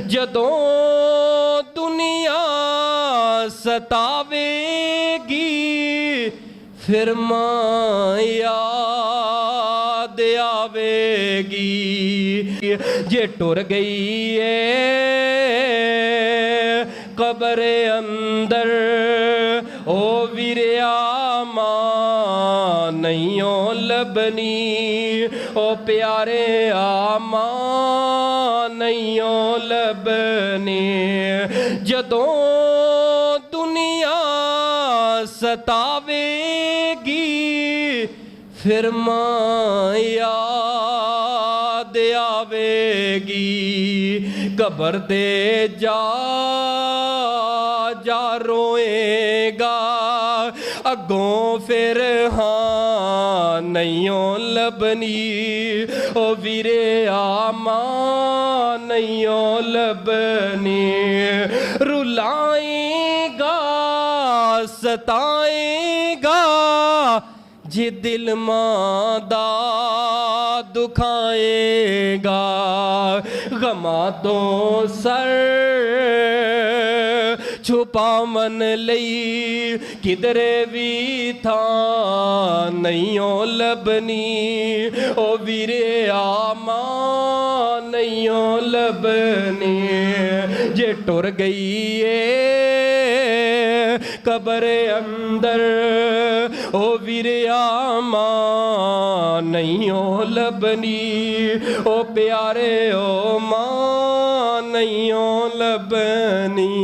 जदों दुनिया सतावेगी फिर मां याद आवेगी। जे टुर गई है कब्र अंदर ओ वीरिया मां नहीं ओ लबनी, ओ प्यारे आमा नहीं ओ लबनी। जदों दुनिया सतावेगी फिर मां याद आवेगी। कब्र दे जा रोएगा अगों फिर हाँ नहीं ओ लबनी, ओ वीरे आमा नहीं ओ लबनी। रुलाएगा सताएगा जे दिल मां दा दुखाएगा। गमा तो सर छुपावन लई किधरे भी था नहीं ओ लबनी, ओ वीरे आमा नहीं ओ लबनी। जे टुर गई है कब्र अंदर ओ वीरे आमा नहीं ओ लबनी, ओ प्यारे ओ मां नहीं ओ लबनी।